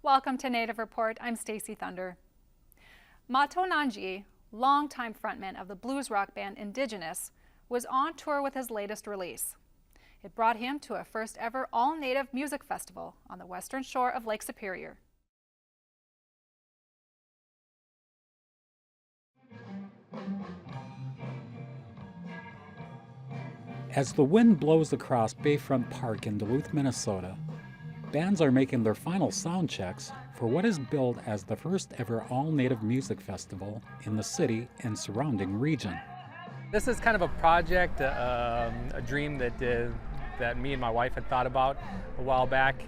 Welcome to Native Report. I'm Stacy Thunder. Mato Nanji, longtime frontman of the blues rock band Indigenous, was on tour with his latest release. It brought him to a first ever all-native music festival on the western shore of Lake Superior. As the wind blows across Bayfront Park in Duluth, Minnesota, bands are making their final sound checks for what is billed as the first ever all-native music festival in the city and surrounding region. This is kind of a project, a dream that me and my wife had thought about a while back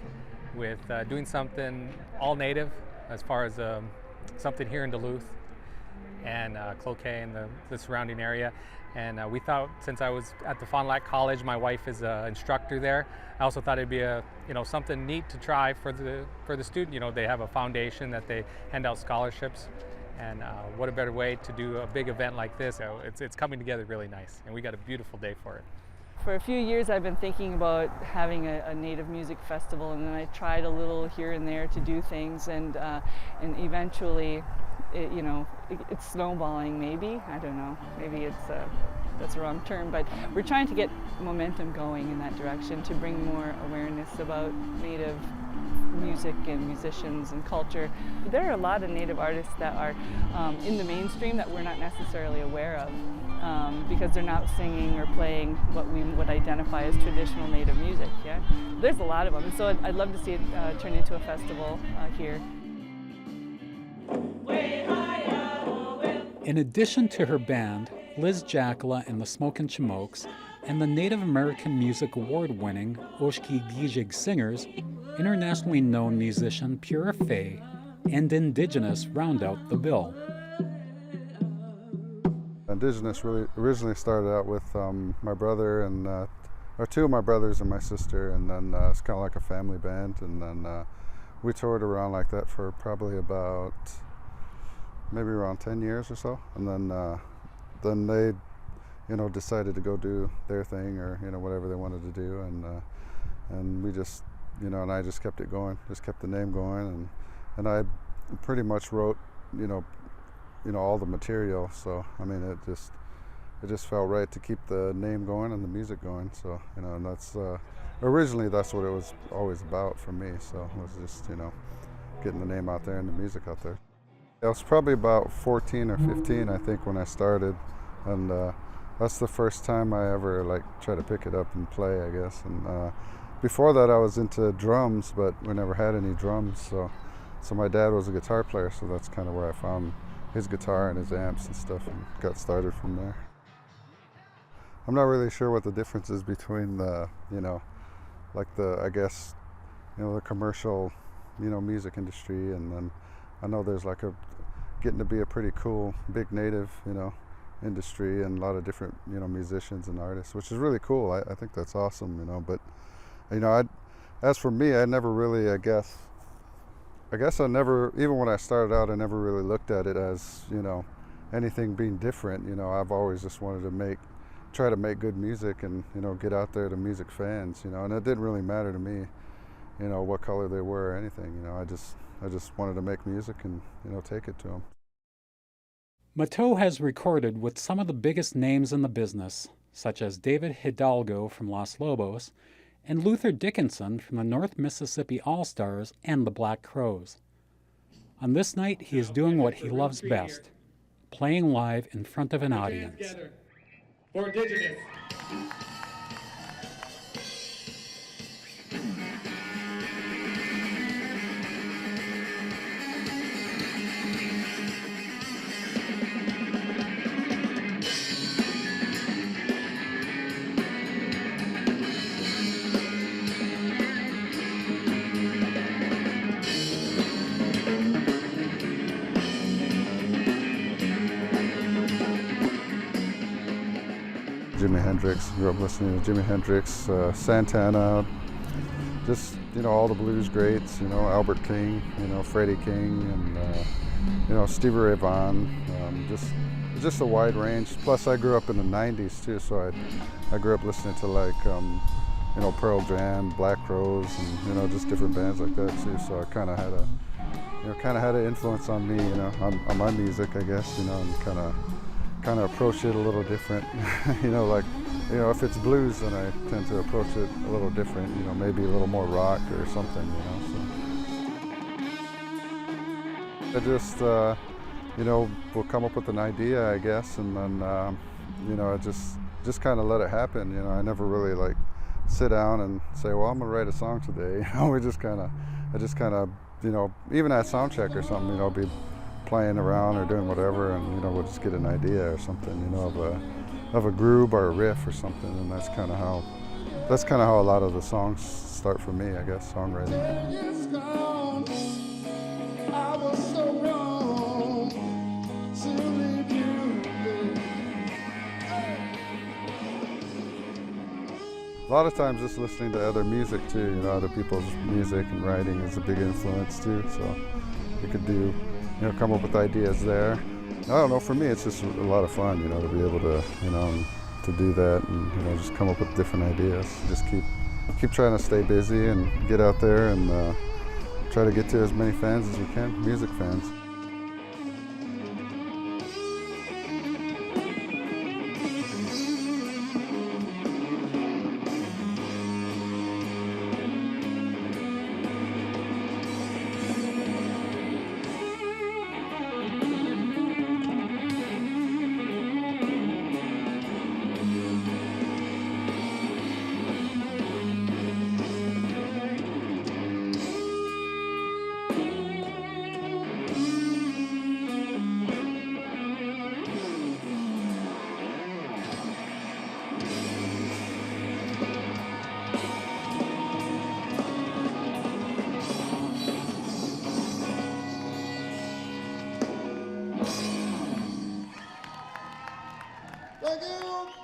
with doing something all-native as far as something here in Duluth and Cloquet and the surrounding area. And we thought, since I was at the Fond du Lac College, my wife is an instructor there. I also thought it'd be something neat to try for the student. They have a foundation that they hand out scholarships, and what a better way to do a big event like this. So it's coming together really nice, and we got a beautiful day for it. For a few years I've been thinking about having a Native music festival, and then I tried a little here and there to do things, and eventually it's snowballing maybe. I don't know, maybe that's the wrong term, but we're trying to get momentum going in that direction to bring more awareness about Native music and musicians and culture. There are a lot of Native artists that are in the mainstream that we're not necessarily aware of because they're not singing or playing what we would identify as traditional Native music. Yeah, there's a lot of them, and so I'd love to see it turn into a festival here. In addition to her band, Liz Jackala and the Smokin' Chimokes, and the Native American Music Award-winning Oshki Gijig Singers, internationally known musician Pura Fay, and Indigenous round out the bill. Indigenous really originally started out with my brother and or two of my brothers and my sister, and then it's kind of like a family band, and then we toured around like that for probably about maybe around 10 years or so, and then they decided to go do their thing, or whatever they wanted to do, and we just and I just kept it going, just kept the name going, and I pretty much wrote all the material. So I mean, it just felt right to keep the name going and the music going. So and that's originally that's what it was always about for me. So it was just getting the name out there and the music out there. I was probably about 14 or 15, I think, when I started, and that's the first time I ever try to pick it up and play, I guess. And before that, I was into drums, but we never had any drums. So my dad was a guitar player, so that's kind of where I found his guitar and his amps and stuff, and got started from there. I'm not really sure what the difference is between the I guess the commercial music industry, and then I know there's getting to be a pretty cool big Native industry, and a lot of different musicians and artists, which is really cool. I think that's awesome, but as for me, I never really, I guess I never, even when I started out, I never really looked at it as anything being different. I've always just wanted to try to make good music and get out there to music fans, and it didn't really matter to me what color they were or anything. I just wanted to make music and take it to them. Mato has recorded with some of the biggest names in the business, such as David Hidalgo from Los Lobos and Luther Dickinson from the North Mississippi All-Stars and the Black Crowes. On this night, he is doing what he loves best, playing live in front of an audience. For Indigenous. Jimi Hendrix, grew up listening to Jimi Hendrix, Santana, just all the blues greats, Albert King, Freddie King, and Stevie Ray Vaughan, just a wide range. Plus I grew up in the 90s too, so I grew up listening to you know, Pearl Jam, Black Crowes, and, you know, just different bands like that too. So I kind of had an influence on me, you know, on my music, I guess, you know, and kind of approach it a little different. You know, like, you know, if it's blues, then I tend to approach it a little different, you know, maybe a little more rock or something, you know. So I just, you know, will come up with an idea, I guess, and then, you know, I just kind of let it happen. You know, I never really like sit down and say, well, I'm gonna write a song today. You know, I just kind of, you know, even at sound check or something, you know, be playing around or doing whatever, and, you know, we'll just get an idea or something, you know, of a groove or a riff or something, and that's kind of how a lot of the songs start for me, I guess, songwriting. A lot of times just listening to other music too, you know, other people's music and writing is a big influence too, so you could do, you know, come up with ideas there. I don't know, for me it's just a lot of fun, you know, to be able to, you know, to do that and, you know, just come up with different ideas. Just keep trying to stay busy and get out there and try to get to as many fans as we can, music fans. Thank you.